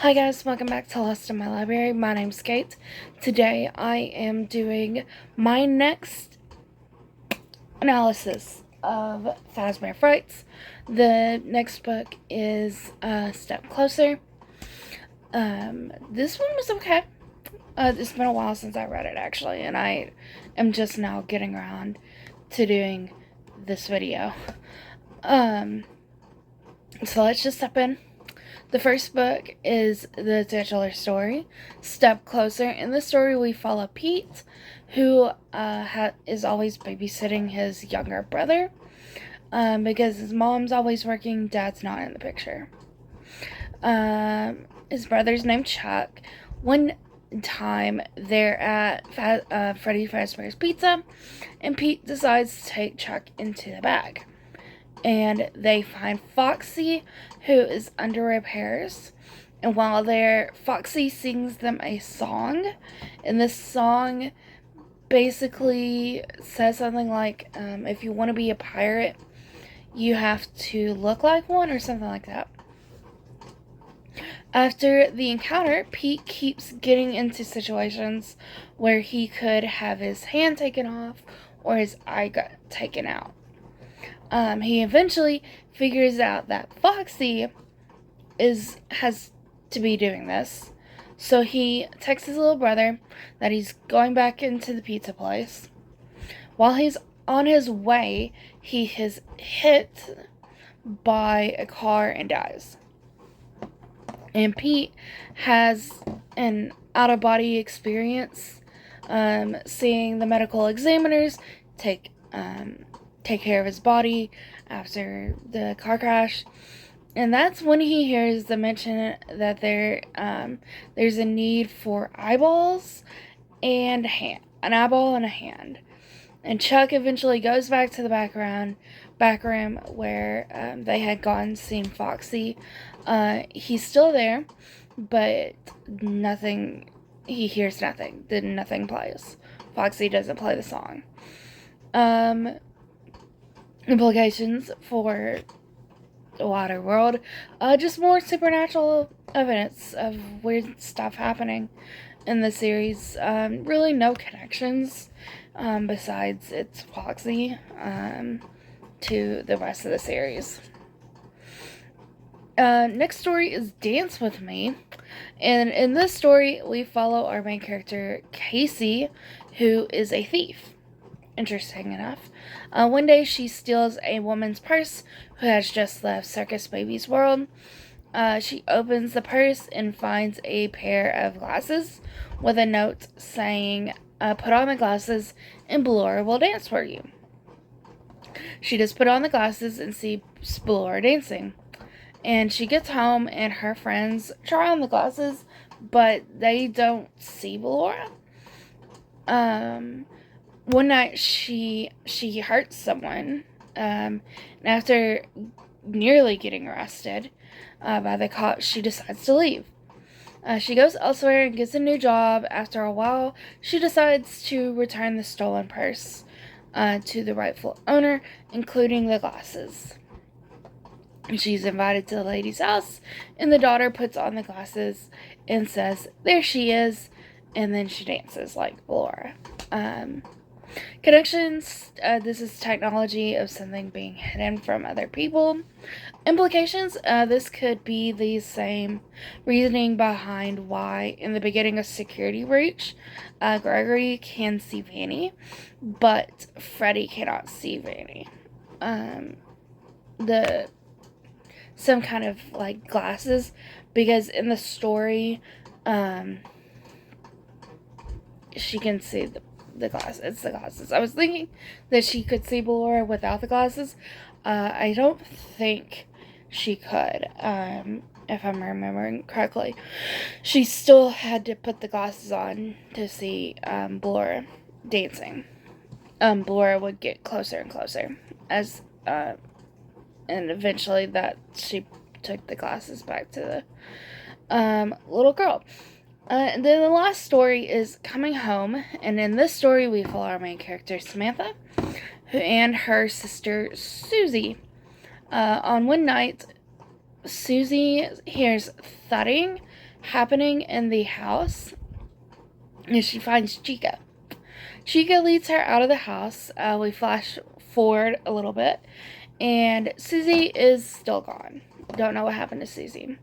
Hi guys, welcome back to Lost in My Library. My name's Kate. Today I am doing my next analysis of Fazbear Frights. The next book is a Step Closer. This one was okay. It's been a while since I read it actually, and I am just now getting around to doing this video. So let's just step in. The first book is the titular story, Step Closer. In this story, we follow Pete, who is always babysitting his younger brother because his mom's always working, dad's not in the picture. His brother's named Chuck. One time, they're at Freddy Fazbear's Pizza, and Pete decides to take Chuck into the bag. And they find Foxy, who is under repairs. And while there, Foxy sings them a song. And this song basically says something like, if you want to be a pirate, you have to look like one, or something like that. After the encounter, Pete keeps getting into situations where he could have his hand taken off or his eye got taken out. He eventually figures out that Foxy has to be doing this. So he texts his little brother that he's going back into the pizza place. While he's on his way, he is hit by a car and dies. And Pete has an out-of-body experience, seeing the medical examiners take care of his body after the car crash. And that's when he hears the mention that there's a need for eyeballs and an eyeball and a hand. And Chuck eventually goes back to the back room where they had gone seen Foxy. He's still there, but nothing. He hears nothing. Nothing plays. Foxy doesn't play the song. Implications for the wider world. Just more supernatural evidence of weird stuff happening in the series. Really no connections besides it's Foxy to the rest of the series. Next story is Dance With Me. And in this story, we follow our main character, Casey, who is a thief. Interesting enough. One day she steals a woman's purse who has just left Circus Baby's world. She opens the purse and finds a pair of glasses with a note saying, put on the glasses and Ballora will dance for you. She does put on the glasses and sees Ballora dancing. And she gets home and her friends try on the glasses, but they don't see Ballora. One night she hurts someone, and after nearly getting arrested by the cops, she decides to leave. She goes elsewhere and gets a new job. After a while, she decides to return the stolen purse to the rightful owner, including the glasses. She's invited to the lady's house, and the daughter puts on the glasses and says, "There she is," and then she dances like Ballora. Connections, this is technology of something being hidden from other people. Implications, this could be the same reasoning behind why in the beginning of Security Breach, Gregory can see Vanny, but Freddy cannot see Vanny. Some kind of like glasses, because in the story, she can see the glasses. It's the glasses. I was thinking that she could see Ballora without the glasses. I don't think she could, if I'm remembering correctly. She still had to put the glasses on to see Ballora dancing. Ballora would get closer and closer as and eventually that she took the glasses back to the little girl. And then the last story is Coming Home, and in this story we follow our main character Samantha and her sister Susie. On one night, Susie hears thudding happening in the house is she finds Chica. Chica leads her out of the house. We flash forward a little bit, and Susie is still gone. Don't know what happened to Susie.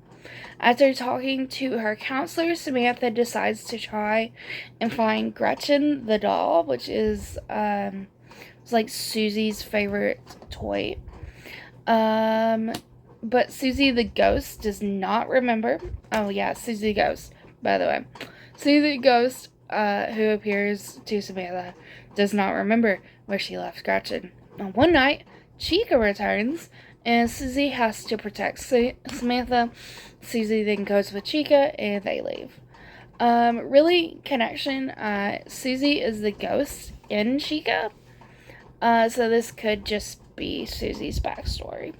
After talking to her counselor, Samantha decides to try and find Gretchen the doll, which is it's like Susie's favorite toy. But Susie the ghost does not remember. Oh yeah, Susie the ghost, by the way. Susie the ghost, who appears to Samantha, does not remember where she left Gretchen. One night, Chica returns, and Susie has to protect Samantha. Susie then goes with Chica, and they leave. Really, connection. Susie is the ghost in Chica. So this could just be Susie's backstory.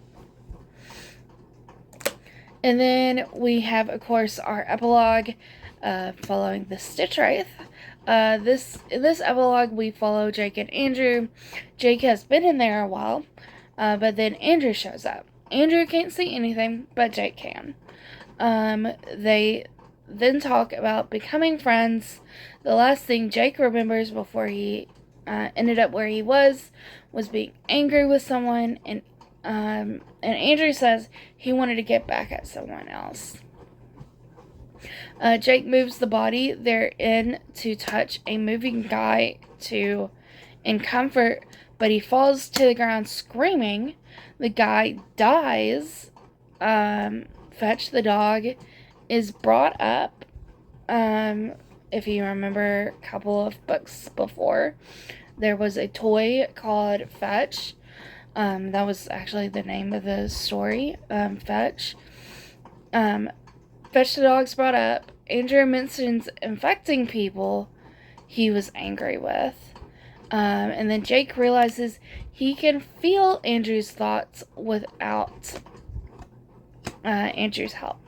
And then we have, of course, our epilogue following the Stitch Wraith. In this epilogue, we follow Jake and Andrew. Jake has been in there a while, but then Andrew shows up. Andrew can't see anything, but Jake can. They then talk about becoming friends. The last thing Jake remembers before he ended up where he was being angry with someone, and Andrew says he wanted to get back at someone else. Jake moves the body they're in to touch a moving guy in comfort, but he falls to the ground screaming. The guy dies. Fetch the dog is brought up. If you remember a couple of books before, there was a toy called Fetch. That was actually the name of the story, Fetch. Fetch the dog's brought up. Andrew mentions infecting people he was angry with. And then Jake realizes he can feel Andrew's thoughts without Andrew's help.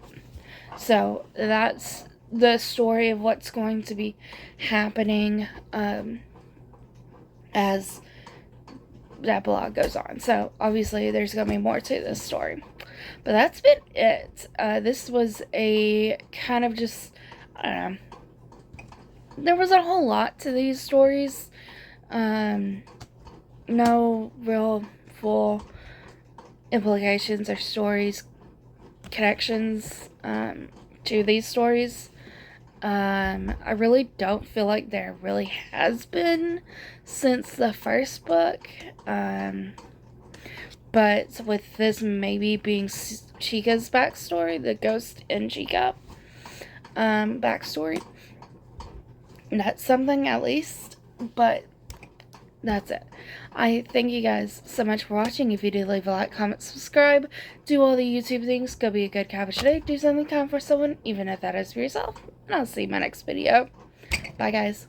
So that's the story of what's going to be happening as the epilogue goes on. So obviously there's going to be more to this story. But that's been it. This was a kind of just, I don't know. There wasn't a whole lot to these stories. No real full implications or stories, connections to these stories. I really don't feel like there really has been since the first book. But with this maybe being Chica's backstory, the ghost in Chica backstory, that's something at least. But that's it. I thank you guys so much for watching. If you did, leave a like, comment, subscribe, do all the YouTube things, go be a good cabbage today, do something kind for someone, even if that is for yourself, and I'll see you in my next video. Bye guys.